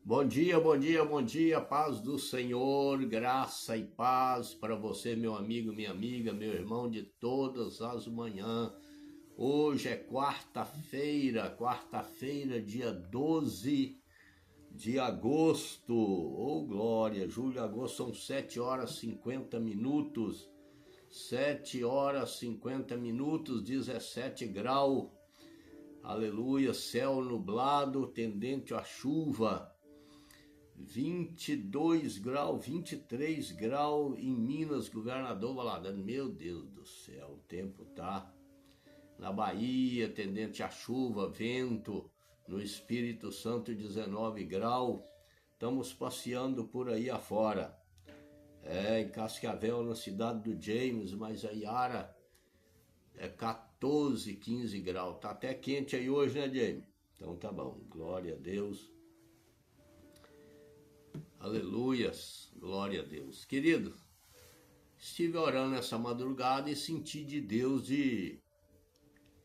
Bom dia, bom dia, bom dia, paz do Senhor, graça e paz para você, meu amigo, minha amiga, meu irmão de todas as manhãs. Hoje é quarta-feira, dia 12 de agosto. Oh, glória, julho e agosto são 7 horas e 50 minutos. 7 horas e 50 minutos, 17 graus. Aleluia, céu nublado, tendente à chuva. 22 graus, 23 graus em Minas, Governador Valadares. Meu Deus do céu, o tempo tá na Bahia, tendente a chuva, vento. No Espírito Santo, 19 graus. Estamos passeando por aí afora. Em Cascavel, na cidade do James, mas a Iara é 14, 15 graus. Tá até quente aí hoje, né, James? Então tá bom, glória a Deus. Aleluias, glória a Deus. Querido, estive orando essa madrugada e senti de Deus de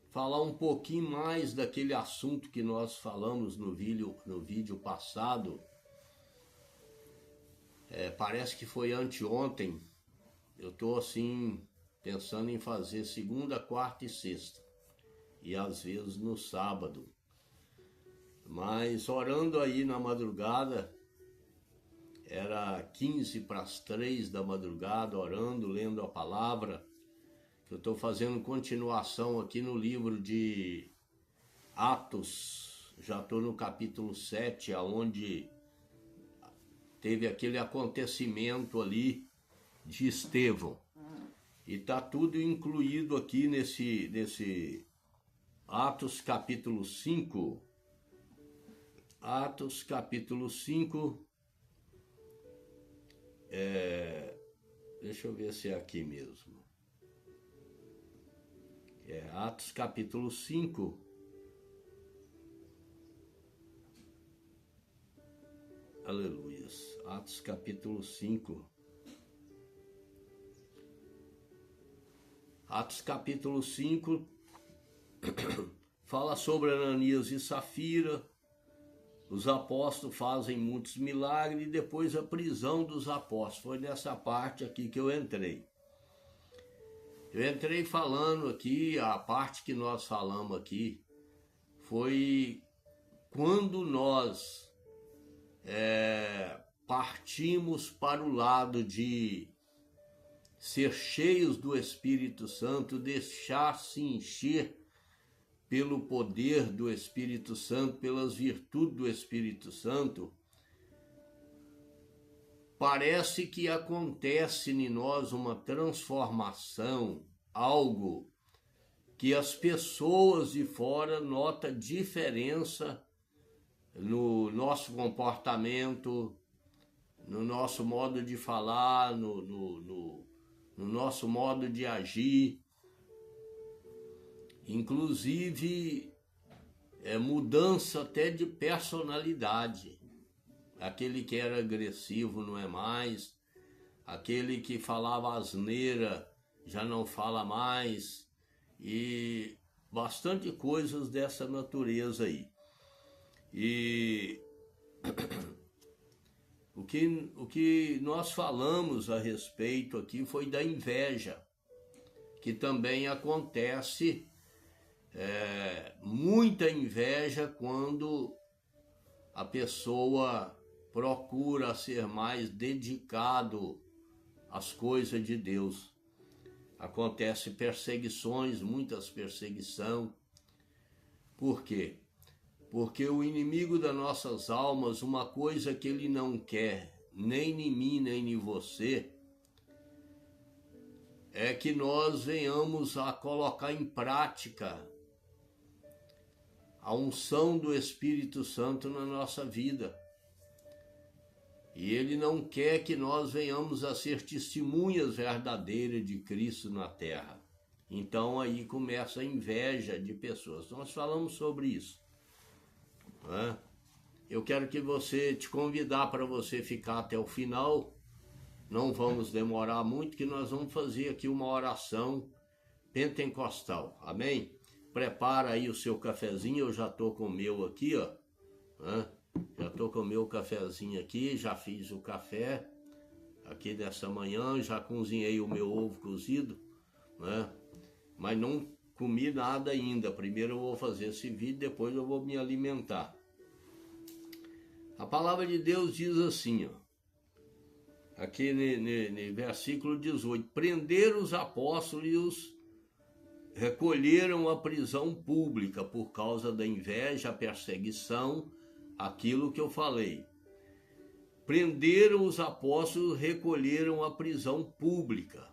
falar um pouquinho mais daquele assunto que nós falamos no vídeo passado. Parece que foi anteontem. Eu estou assim, pensando em fazer segunda, quarta e sexta. E às vezes no sábado. Mas orando aí na madrugada, era 15 para as 3 da madrugada, orando, lendo a palavra. Eu estou fazendo continuação aqui no livro de Atos. Já estou no capítulo 7, onde teve aquele acontecimento ali de Estevão. E está tudo incluído aqui nesse Atos capítulo 5. Atos capítulo 5. Deixa eu ver se é aqui mesmo. Atos capítulo 5. Aleluias. Atos capítulo 5. Atos capítulo 5 fala sobre Ananias e Safira. Os apóstolos fazem muitos milagres e depois a prisão dos apóstolos. Foi nessa parte aqui que eu entrei. Eu entrei falando aqui, a parte que nós falamos aqui, foi quando nós partimos para o lado de ser cheios do Espírito Santo, deixar-se encher pelo poder do Espírito Santo, pelas virtudes do Espírito Santo. Parece que acontece em nós uma transformação, algo que as pessoas de fora notam diferença no nosso comportamento, no nosso modo de falar, no nosso modo de agir. Inclusive, mudança até de personalidade. Aquele que era agressivo não é mais, aquele que falava asneira já não fala mais, e bastante coisas dessa natureza aí. E o que nós falamos a respeito aqui foi da inveja, que também acontece, muita inveja quando a pessoa procura ser mais dedicado às coisas de Deus. Acontece perseguições, muitas perseguições. Por quê? Porque o inimigo das nossas almas, uma coisa que ele não quer, nem em mim, nem em você, é que nós venhamos a colocar em prática a unção do Espírito Santo na nossa vida. E ele não quer que nós venhamos a ser testemunhas verdadeiras de Cristo na terra. Então aí começa a inveja de pessoas. Nós falamos sobre isso. Eu quero que te convidar para você ficar até o final. Não vamos demorar muito, que nós vamos fazer aqui uma oração pentecostal. Amém? Prepara aí o seu cafezinho, eu já estou com o meu aqui, ó. Já estou com comer o cafezinho aqui, já fiz o café aqui dessa manhã, já cozinhei o meu ovo cozido, né? Mas não comi nada ainda. Primeiro eu vou fazer esse vídeo, depois eu vou me alimentar. A palavra de Deus diz assim, ó, aqui no versículo 18: prenderam os apóstolos e os recolheram à prisão pública por causa da inveja, a perseguição, aquilo que eu falei. Prenderam os apóstolos, recolheram à prisão pública.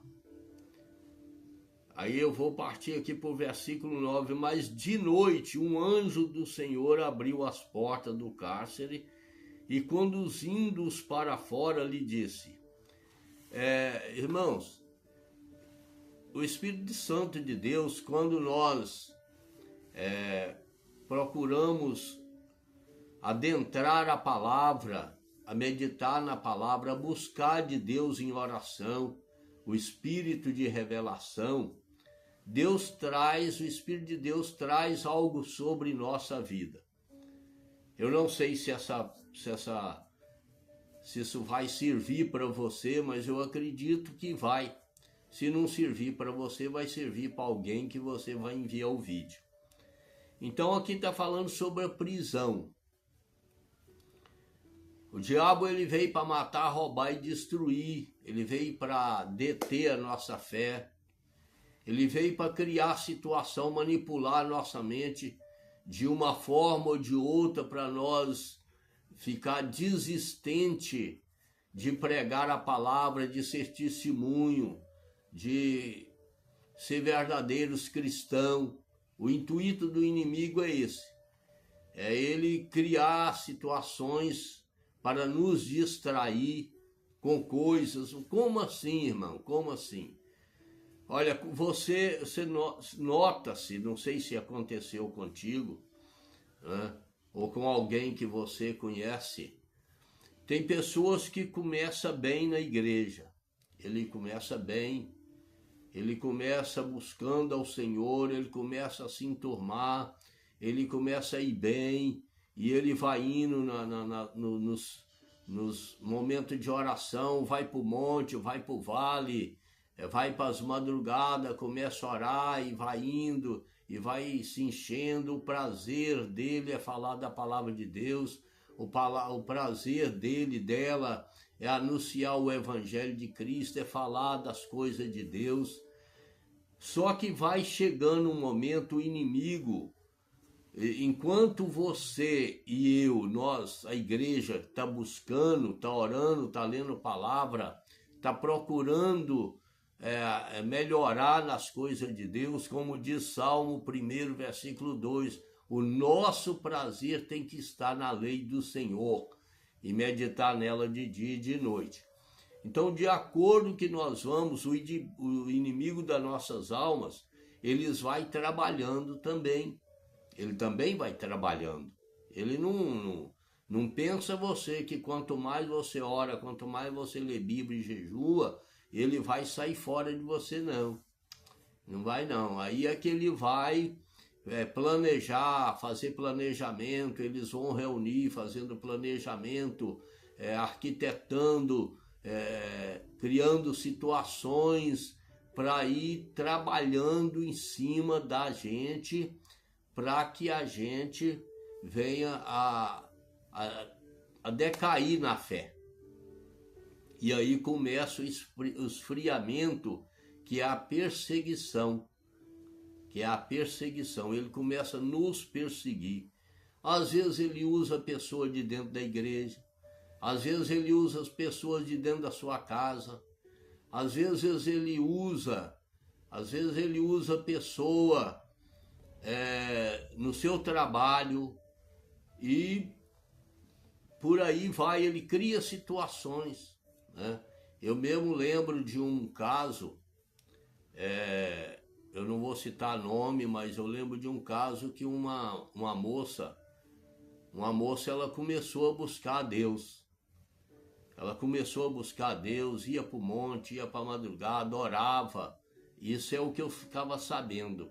Aí eu vou partir aqui para o versículo 9. Mas de noite um anjo do Senhor abriu as portas do cárcere e, conduzindo-os para fora, lhe disse: irmãos, o Espírito Santo de Deus, quando nós procuramos adentrar a palavra, a meditar na palavra, a buscar de Deus em oração, o Espírito de revelação, o Espírito de Deus traz algo sobre nossa vida. Eu não sei se isso vai servir para você, mas eu acredito que vai. Se não servir para você, vai servir para alguém que você vai enviar o vídeo. Então aqui está falando sobre a prisão. O diabo, ele veio para matar, roubar e destruir. Ele veio para deter a nossa fé. Ele veio para criar situação, manipular a nossa mente de uma forma ou de outra para nós ficar desistente de pregar a palavra, de ser testemunho, de ser verdadeiros cristãos. O intuito do inimigo é esse. É ele criar situações para nos distrair com coisas. Como assim, irmão? Como assim? Olha, você nota-se, não sei se aconteceu contigo, né, ou com alguém que você conhece. Tem pessoas que começam bem na igreja. Ele começa bem, ele começa buscando ao Senhor, ele começa a se enturmar, ele começa a ir bem, e ele vai indo nos momentos de oração, vai para o monte, vai para o vale, vai para as madrugadas, começa a orar e vai indo, e vai se enchendo. O prazer dele é falar da palavra de Deus, o prazer dela é anunciar o evangelho de Cristo, é falar das coisas de Deus. Só que vai chegando um momento, o inimigo, enquanto você e eu, nós, a igreja, está buscando, está orando, está lendo palavra, está procurando melhorar nas coisas de Deus, como diz Salmo 1, versículo 2, o nosso prazer tem que estar na lei do Senhor e meditar nela de dia e de noite. Então, de acordo que nós vamos, o inimigo das nossas almas, eles vai trabalhando também. Ele também vai trabalhando. Ele não pensa você que quanto mais você ora, quanto mais você lê Bíblia e jejua, ele vai sair fora de você, não. Não vai, não. Aí é que ele vai planejar, fazer planejamento, eles vão reunir, fazendo planejamento, arquitetando, criando situações para ir trabalhando em cima da gente, para que a gente venha a decair na fé. E aí começa o esfriamento, que é a perseguição. Ele começa a nos perseguir. Às vezes ele usa pessoas de dentro da igreja, às vezes ele usa as pessoas de dentro da sua casa, às vezes ele usa pessoa no seu trabalho, e por aí vai, ele cria situações, né? Eu mesmo lembro de um caso, eu não vou citar nome, mas eu lembro de um caso que uma moça, ela começou a buscar a Deus. Ela começou a buscar a Deus, ia para o monte, ia para a madrugada, orava. Isso é o que eu ficava sabendo.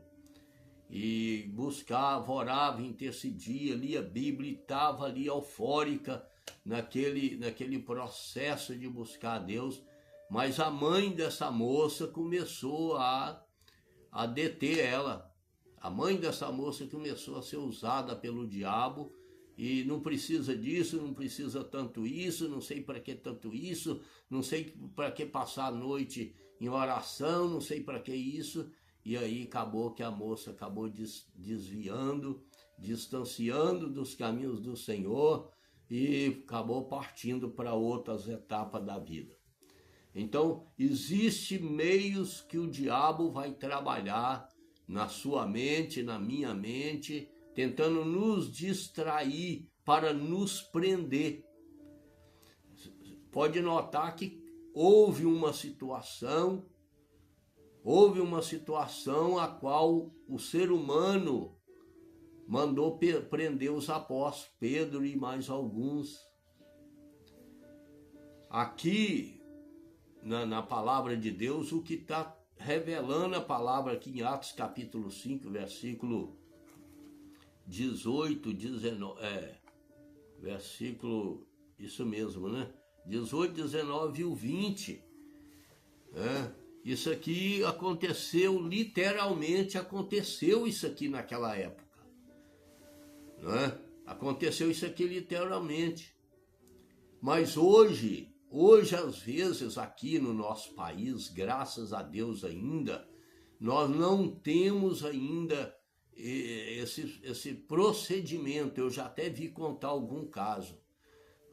E buscava, orava, intercedia, lia a Bíblia e estava ali eufórica, naquele processo de buscar a Deus, mas a mãe dessa moça começou a deter ela. A mãe dessa moça começou a ser usada pelo diabo, e não precisa disso, não precisa tanto isso, não sei para que tanto isso, não sei para que passar a noite em oração, não sei para que isso. E aí acabou que a moça acabou desviando, distanciando dos caminhos do Senhor e acabou partindo para outras etapas da vida. Então, existem meios que o diabo vai trabalhar na sua mente, na minha mente, tentando nos distrair para nos prender. Pode notar que houve uma situação a qual o ser humano mandou prender os apóstolos, Pedro e mais alguns. Aqui, na palavra de Deus, o que está revelando a palavra aqui em Atos capítulo 5, versículo 18, 19, versículo, isso mesmo, né? 18, 19 e o 20. Isso aqui aconteceu, literalmente aconteceu isso aqui naquela época. Não é? Aconteceu isso aqui literalmente. Mas hoje, às vezes, aqui no nosso país, graças a Deus ainda, nós não temos ainda esse procedimento. Eu já até vi contar algum caso,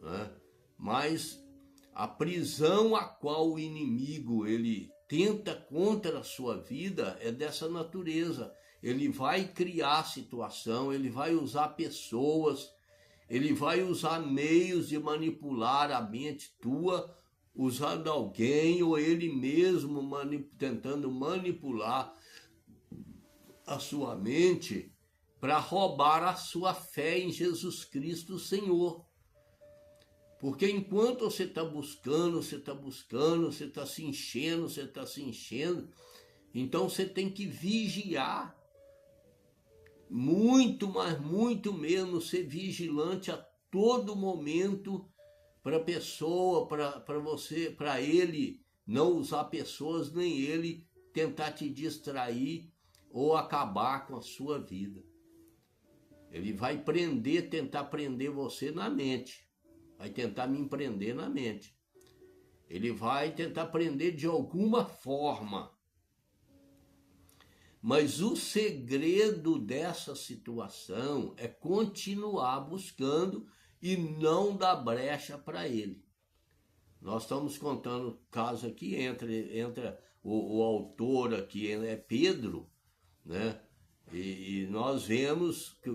né? Mas a prisão a qual o inimigo ele tenta contra a sua vida é dessa natureza. Ele vai criar situação, ele vai usar pessoas, ele vai usar meios de manipular a mente tua, usando alguém ou ele mesmo tentando manipular a sua mente para roubar a sua fé em Jesus Cristo, Senhor. Porque enquanto você está buscando, você está se enchendo, então você tem que vigiar muito, mas muito mesmo, ser vigilante a todo momento para a pessoa, para você, para ele não usar pessoas, nem ele tentar te distrair ou acabar com a sua vida. Ele vai tentar prender você na mente. Vai tentar me prender na mente. Ele vai tentar prender de alguma forma. Mas o segredo dessa situação é continuar buscando e não dar brecha para ele. Nós estamos contando caso aqui, entra o autor aqui, é Pedro, né? E nós vemos que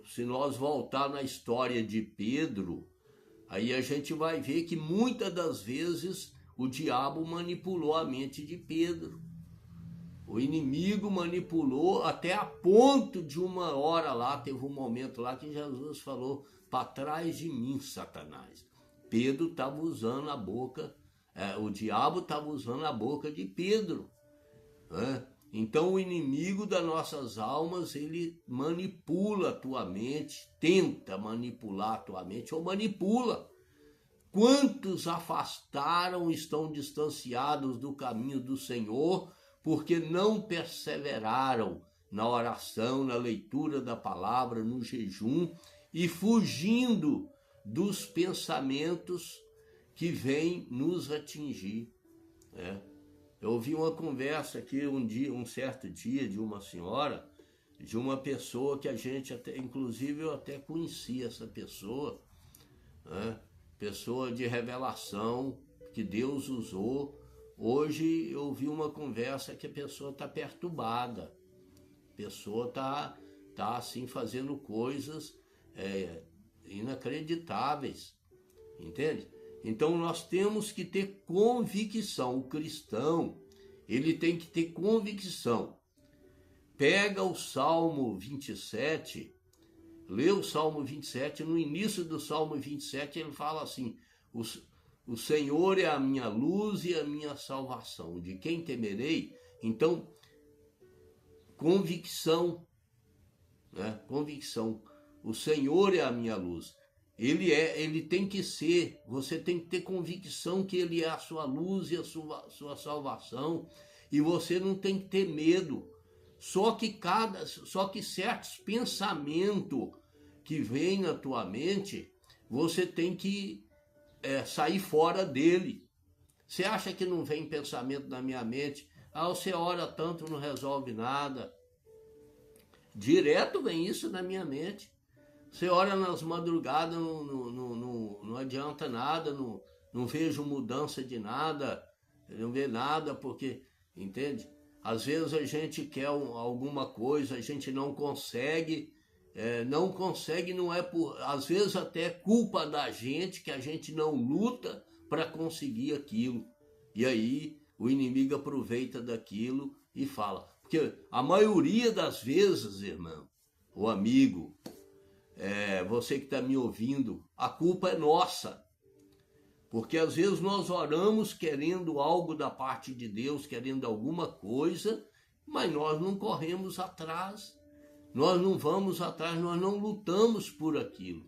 se nós voltar na história de Pedro, aí a gente vai ver que muitas das vezes o diabo manipulou a mente de Pedro. O inimigo manipulou até a ponto de uma hora lá, teve um momento lá que Jesus falou: para trás de mim, Satanás. Pedro estava usando a boca, o diabo estava usando a boca de Pedro, né? Então o inimigo das nossas almas, ele manipula a tua mente, tenta manipular a tua mente ou manipula. Quantos afastaram, estão distanciados do caminho do Senhor, porque não perseveraram na oração, na leitura da palavra, no jejum, e fugindo dos pensamentos que vêm nos atingir, né? Eu ouvi uma conversa aqui um certo dia de uma senhora, de uma pessoa que a gente até, inclusive eu até conhecia essa pessoa, né? Pessoa de revelação que Deus usou. Hoje eu ouvi uma conversa que a pessoa está perturbada, a pessoa está assim fazendo coisas inacreditáveis, entende? Então nós temos que ter convicção. O cristão, ele tem que ter convicção. Pega o Salmo 27, lê o Salmo 27, no início do Salmo 27 ele fala assim: o Senhor é a minha luz e a minha salvação, de quem temerei? Então, convicção, né? Convicção. O Senhor é a minha luz. Ele tem que ser, você tem que ter convicção que ele é a sua luz e a sua salvação, e você não tem que ter medo. Só que certos pensamentos que vêm na tua mente, você tem que sair fora dele. Você acha que não vem pensamento na minha mente? Ah, você ora tanto, não resolve nada. Direto vem isso na minha mente. Você ora nas madrugadas, não adianta nada, não vejo mudança de nada, não vê nada, porque, entende? Às vezes a gente quer alguma coisa, a gente não consegue, não é por, às vezes até é culpa da gente, que a gente não luta para conseguir aquilo. E aí o inimigo aproveita daquilo e fala. Porque a maioria das vezes, irmão, o amigo, você que está me ouvindo, a culpa é nossa. Porque às vezes nós oramos querendo algo da parte de Deus, querendo alguma coisa, mas nós não corremos atrás, nós não vamos atrás, nós não lutamos por aquilo.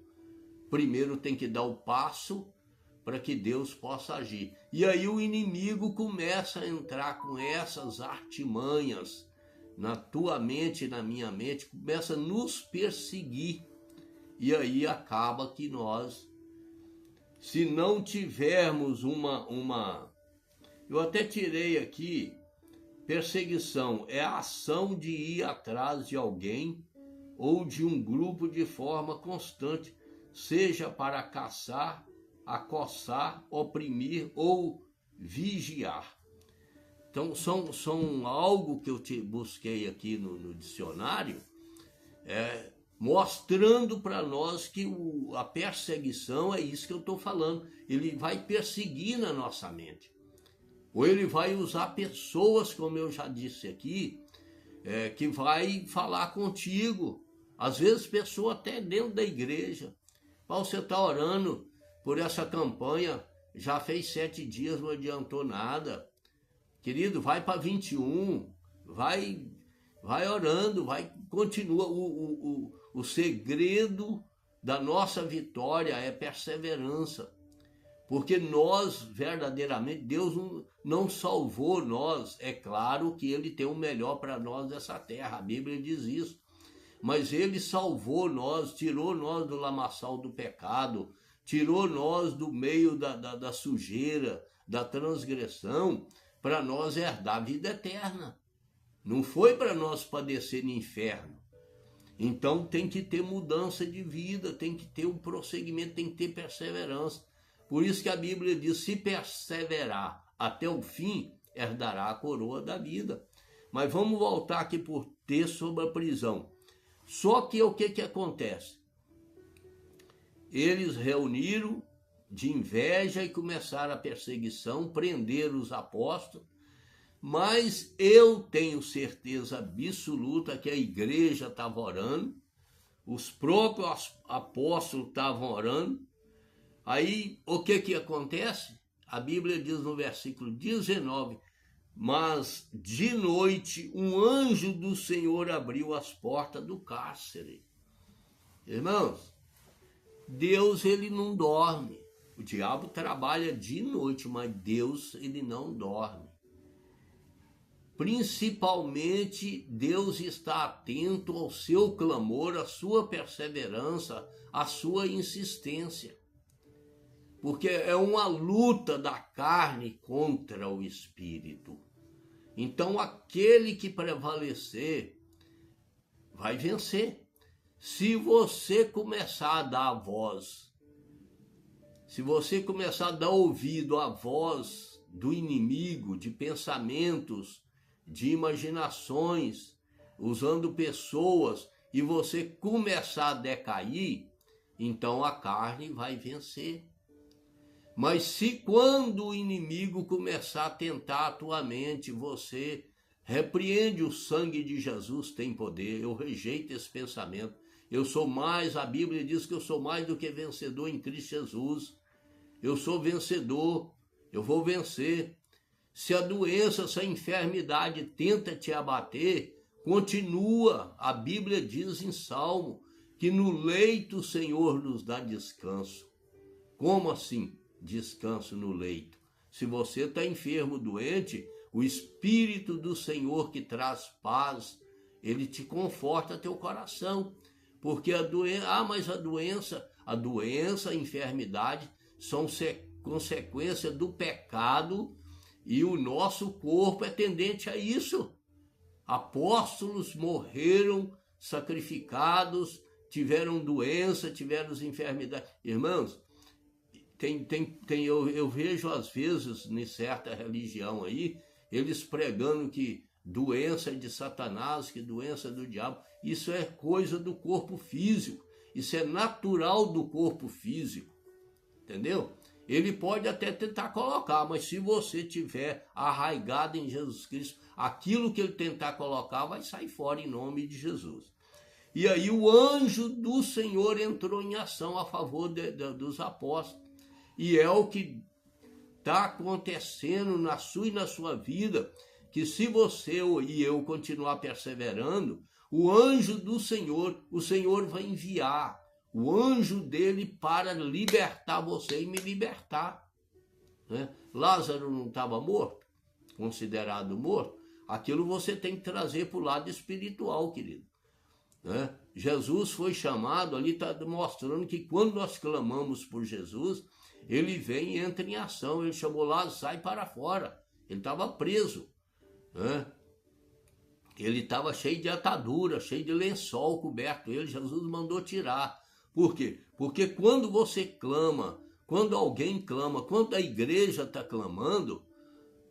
Primeiro tem que dar o passo para que Deus possa agir. E aí o inimigo começa a entrar com essas artimanhas na tua mente e na minha mente, começa a nos perseguir. E aí acaba que nós, se não tivermos eu até tirei aqui, perseguição é a ação de ir atrás de alguém ou de um grupo de forma constante, seja para caçar, acossar, oprimir ou vigiar. Então são algo que eu busquei aqui no dicionário, mostrando para nós que a perseguição é isso que eu estou falando. Ele vai perseguir na nossa mente. Ou ele vai usar pessoas, como eu já disse aqui, que vai falar contigo. Às vezes pessoa até dentro da igreja. Você está orando por essa campanha, já fez 7 dias, não adiantou nada. Querido, vai para 21, vai orando, continua. O segredo da nossa vitória é perseverança. Porque nós, verdadeiramente, Deus não salvou nós. É claro que Ele tem o melhor para nós dessa terra, a Bíblia diz isso. Mas Ele salvou nós, tirou nós do lamaçal do pecado, tirou nós do meio da sujeira, da transgressão, para nós herdar a vida eterna. Não foi para nós padecer no inferno. Então tem que ter mudança de vida, tem que ter um prosseguimento, tem que ter perseverança. Por isso que a Bíblia diz, se perseverar até o fim, herdará a coroa da vida. Mas vamos voltar aqui por texto sobre a prisão. Só que o que acontece? Eles reuniram de inveja e começaram a perseguição, prenderam os apóstolos, mas eu tenho certeza absoluta que a igreja estava orando, os próprios apóstolos estavam orando. Aí o que acontece? A Bíblia diz no versículo 19, mas de noite um anjo do Senhor abriu as portas do cárcere. Irmãos, Deus ele não dorme. O diabo trabalha de noite, mas Deus ele não dorme. Principalmente, Deus está atento ao seu clamor, à sua perseverança, à sua insistência. Porque é uma luta da carne contra o espírito. Então, aquele que prevalecer vai vencer. Se você começar a dar a voz, se você começar a dar ouvido à voz do inimigo, de pensamentos, de imaginações, usando pessoas, e você começar a decair, então a carne vai vencer. Mas se quando o inimigo começar a tentar a tua mente, você repreende, o sangue de Jesus tem poder, eu rejeito esse pensamento. Eu sou mais, a Bíblia diz que eu sou mais do que vencedor em Cristo Jesus. Eu sou vencedor, eu vou vencer. Se a doença, se a enfermidade tenta te abater, continua. A Bíblia diz em Salmo que no leito o Senhor nos dá descanso. Como assim, descanso no leito? Se você está enfermo, doente, o Espírito do Senhor que traz paz, ele te conforta teu coração. Porque mas a doença, a enfermidade são consequência do pecado e o nosso corpo é tendente a isso. Apóstolos morreram sacrificados, tiveram doença, tiveram enfermidade. Irmãos, eu vejo às vezes em certa religião aí, eles pregando que doença é de Satanás, que doença é do diabo. Isso é coisa do corpo físico, isso é natural do corpo físico, entendeu? Ele pode até tentar colocar, mas se você tiver arraigado em Jesus Cristo, aquilo que ele tentar colocar vai sair fora em nome de Jesus. E aí o anjo do Senhor entrou em ação a favor dos apóstolos. E é o que está acontecendo na sua e na sua vida, que se você e eu continuar perseverando, o anjo do Senhor, o Senhor vai enviar o anjo dele para libertar você e me libertar. Né? Lázaro não estava morto, considerado morto. Aquilo você tem que trazer para o lado espiritual, querido. Né? Jesus foi chamado, ali está mostrando que quando nós clamamos por Jesus, ele vem e entra em ação. Ele chamou Lázaro, sai para fora. Ele estava preso. Né? Ele estava cheio de atadura, cheio de lençol coberto. Jesus mandou tirar. Por quê? Porque quando você clama, quando alguém clama, quando a igreja está clamando,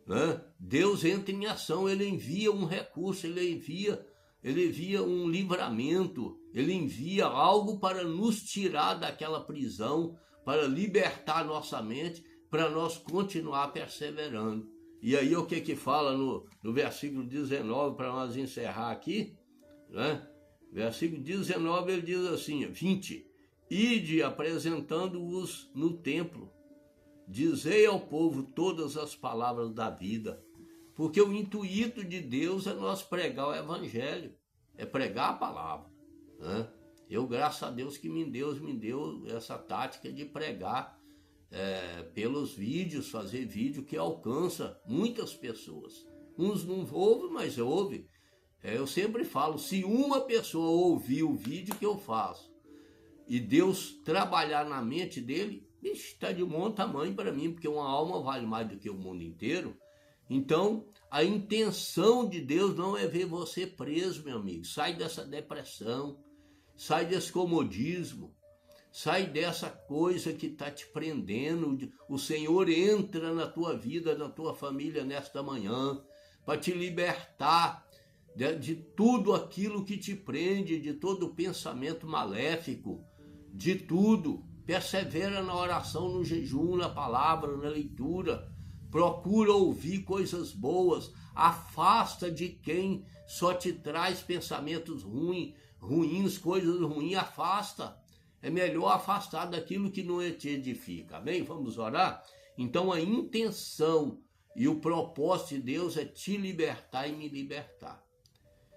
né, Deus entra em ação, ele envia um recurso, ele envia um livramento, ele envia algo para nos tirar daquela prisão, para libertar nossa mente, para nós continuar perseverando. E aí o que fala no versículo 19, para nós encerrar aqui, né? Versículo 19, ele diz assim, 20, ide apresentando-os no templo, dizei ao povo todas as palavras da vida, porque o intuito de Deus é nós pregar o evangelho, é pregar a palavra, né? Eu, graças a Deus, que Deus me deu essa tática de pregar pelos vídeos, fazer vídeo que alcança muitas pessoas. Uns não ouvem, mas ouvem. Eu sempre falo, se uma pessoa ouvir o vídeo que eu faço e Deus trabalhar na mente dele, está de bom tamanho para mim, porque uma alma vale mais do que o mundo inteiro. Então, a intenção de Deus não é ver você preso, meu amigo. Sai dessa depressão, sai desse comodismo, sai dessa coisa que está te prendendo. O Senhor entra na tua vida, na tua família nesta manhã, para te libertar de tudo aquilo que te prende, de todo pensamento maléfico, de tudo. Persevera na oração, no jejum, na palavra, na leitura. Procura ouvir coisas boas. Afasta de quem só te traz pensamentos ruins, coisas ruins. Afasta. É melhor afastar daquilo que não te edifica. Amém? Vamos orar? Então a intenção e o propósito de Deus é te libertar e me libertar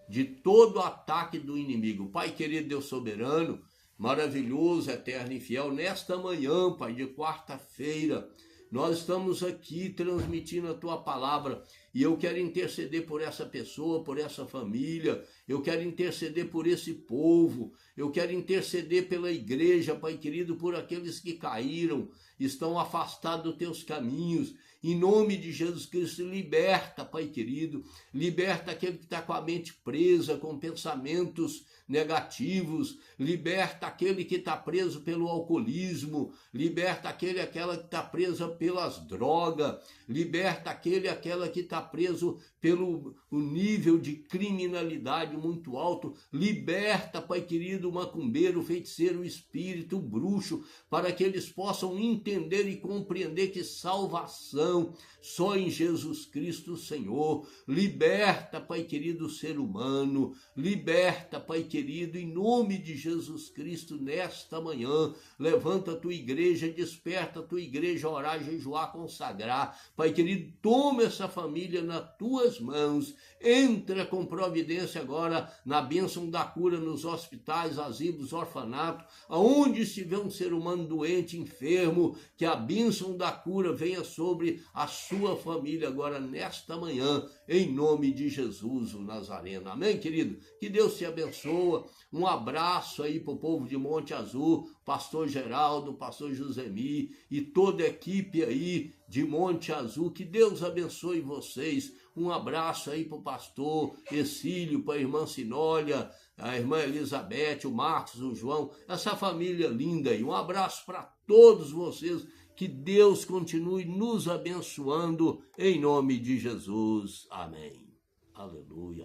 de todo ataque do inimigo. Pai querido, Deus soberano, maravilhoso, eterno e fiel, nesta manhã, Pai, de quarta-feira, nós estamos aqui transmitindo a Tua palavra e eu quero interceder por essa pessoa, por essa família, eu quero interceder por esse povo, eu quero interceder pela igreja, Pai querido, por aqueles que caíram, estão afastados dos Teus caminhos. Em nome de Jesus Cristo, liberta, Pai querido, liberta aquele que está com a mente presa, com pensamentos negativos, liberta aquele que está preso pelo alcoolismo, liberta aquela que está presa pelas drogas, liberta aquela que está preso pelo nível de criminalidade muito alto, liberta, Pai querido, o macumbeiro, o feiticeiro, o espírito, o bruxo, para que eles possam entender e compreender que salvação só em Jesus Cristo, Senhor. Liberta, Pai querido, o ser humano, liberta, Pai querido, em nome de Jesus Cristo, nesta manhã, levanta a tua igreja, desperta a tua igreja a orar, jejuar, consagrar. Pai querido, toma essa família família nas tuas mãos. Entra com providência agora na bênção da cura nos hospitais, asilos, orfanatos, aonde estiver um ser humano doente, enfermo, que a bênção da cura venha sobre a sua família agora nesta manhã, em nome de Jesus, o Nazareno. Amém, querido? Que Deus te abençoe. Um abraço aí para o povo de Monte Azul, pastor Geraldo, pastor Josemi e toda a equipe aí de Monte Azul. Que Deus abençoe vocês. Um abraço aí para o pastor Exílio, para a irmã Sinólia, a irmã Elizabeth, o Marcos, o João, essa família linda aí. Um abraço para todos vocês. Que Deus continue nos abençoando em nome de Jesus. Amém. Aleluia.